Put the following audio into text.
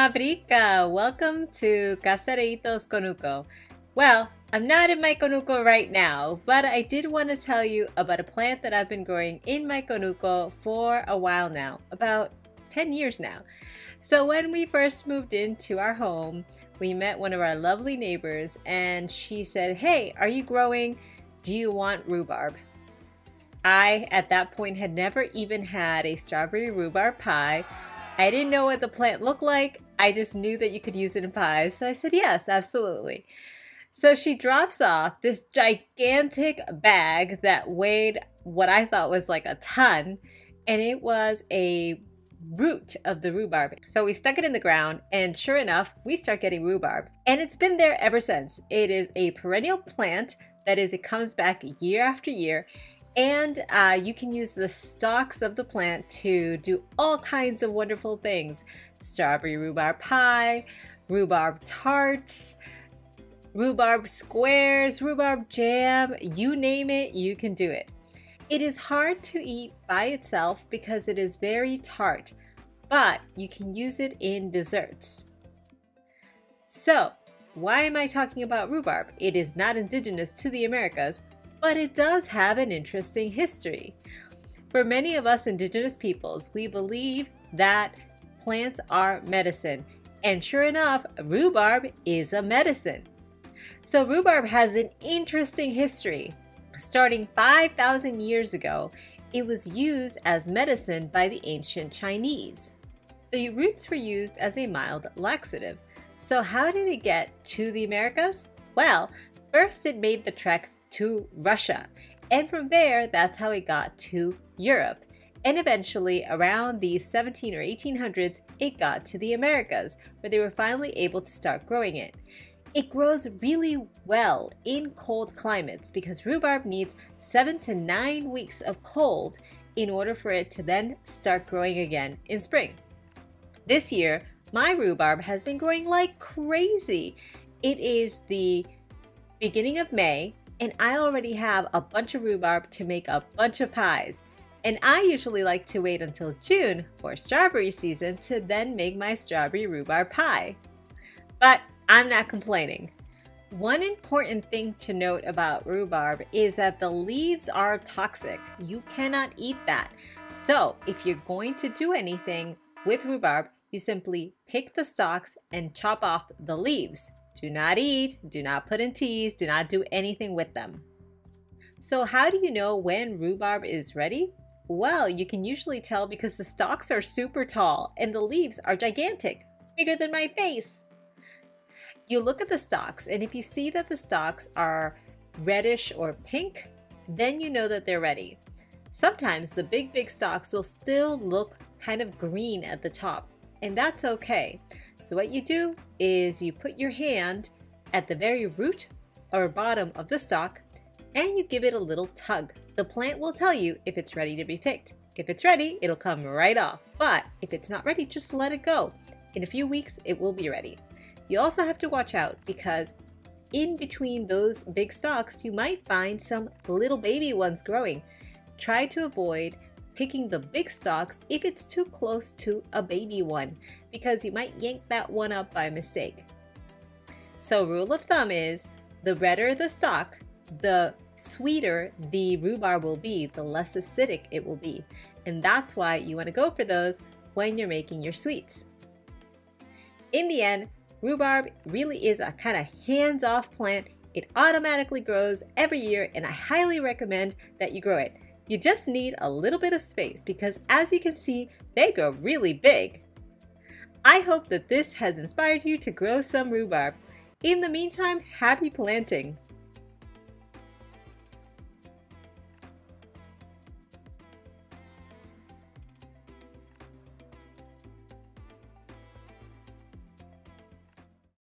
Mabrika! Welcome to Casa Areyto's Conuco. Well, I'm not in my conuco right now, but I did want to tell you about a plant that I've been growing in my conuco for a while now, about 10 years now. So when we first moved into our home, we met one of our lovely neighbors and she said, "Hey, are you growing? Do you want rhubarb?" I, at that point, had never even had a strawberry rhubarb pie. I didn't know what the plant looked like. I just knew that you could use it in pies. So I said, yes, absolutely. So she drops off this gigantic bag that weighed what I thought was like a ton. And it was a root of the rhubarb. So we stuck it in the ground and sure enough, we start getting rhubarb. And it's been there ever since. It is a perennial plant. That is, it comes back year after year. And you can use the stalks of the plant to do all kinds of wonderful things. Strawberry rhubarb pie, rhubarb tarts, rhubarb squares, rhubarb jam, you name it, you can do it. It is hard to eat by itself because it is very tart, but you can use it in desserts. So, why am I talking about rhubarb? It is not indigenous to the Americas, but it does have an interesting history. For many of us indigenous peoples, we believe that plants are medicine. And sure enough, rhubarb is a medicine. So rhubarb has an interesting history. Starting 5,000 years ago, it was used as medicine by the ancient Chinese. The roots were used as a mild laxative. So how did it get to the Americas? Well, first it made the trek to Russia, and from there that's how it got to Europe, and eventually around the 17 or 1800s it got to the Americas, where they were finally able to start growing it. It grows really well in cold climates because rhubarb needs 7 to 9 weeks of cold in order for it to then start growing again in spring. This year my rhubarb has been growing like crazy. It is the beginning of May and I already have a bunch of rhubarb to make a bunch of pies. And I usually like to wait until June for strawberry season to then make my strawberry rhubarb pie. But I'm not complaining. One important thing to note about rhubarb is that the leaves are toxic. You cannot eat that. So if you're going to do anything with rhubarb, you simply pick the stalks and chop off the leaves. Do not eat, do not put in teas, do not do anything with them. So how do you know when rhubarb is ready? Well, you can usually tell because the stalks are super tall and the leaves are gigantic, bigger than my face. You look at the stalks, and if you see that the stalks are reddish or pink, then you know that they're ready. Sometimes the big stalks will still look kind of green at the top, and that's okay. So what you do is you put your hand at the very root or bottom of the stalk and you give it a little tug. The plant will tell you if it's ready to be picked. If it's ready, it'll come right off. But if it's not ready, just let it go. In a few weeks, it will be ready. You also have to watch out because in between those big stalks, you might find some little baby ones growing. Try to avoid picking the big stalks if it's too close to a baby one, because you might yank that one up by mistake. So rule of thumb is the redder the stalk, the sweeter the rhubarb will be, the less acidic it will be. And that's why you want to go for those when you're making your sweets. In the end, rhubarb really is a kind of hands-off plant. It automatically grows every year and I highly recommend that you grow it. You just need a little bit of space because as you can see, they grow really big. I hope that this has inspired you to grow some rhubarb. In the meantime, happy planting!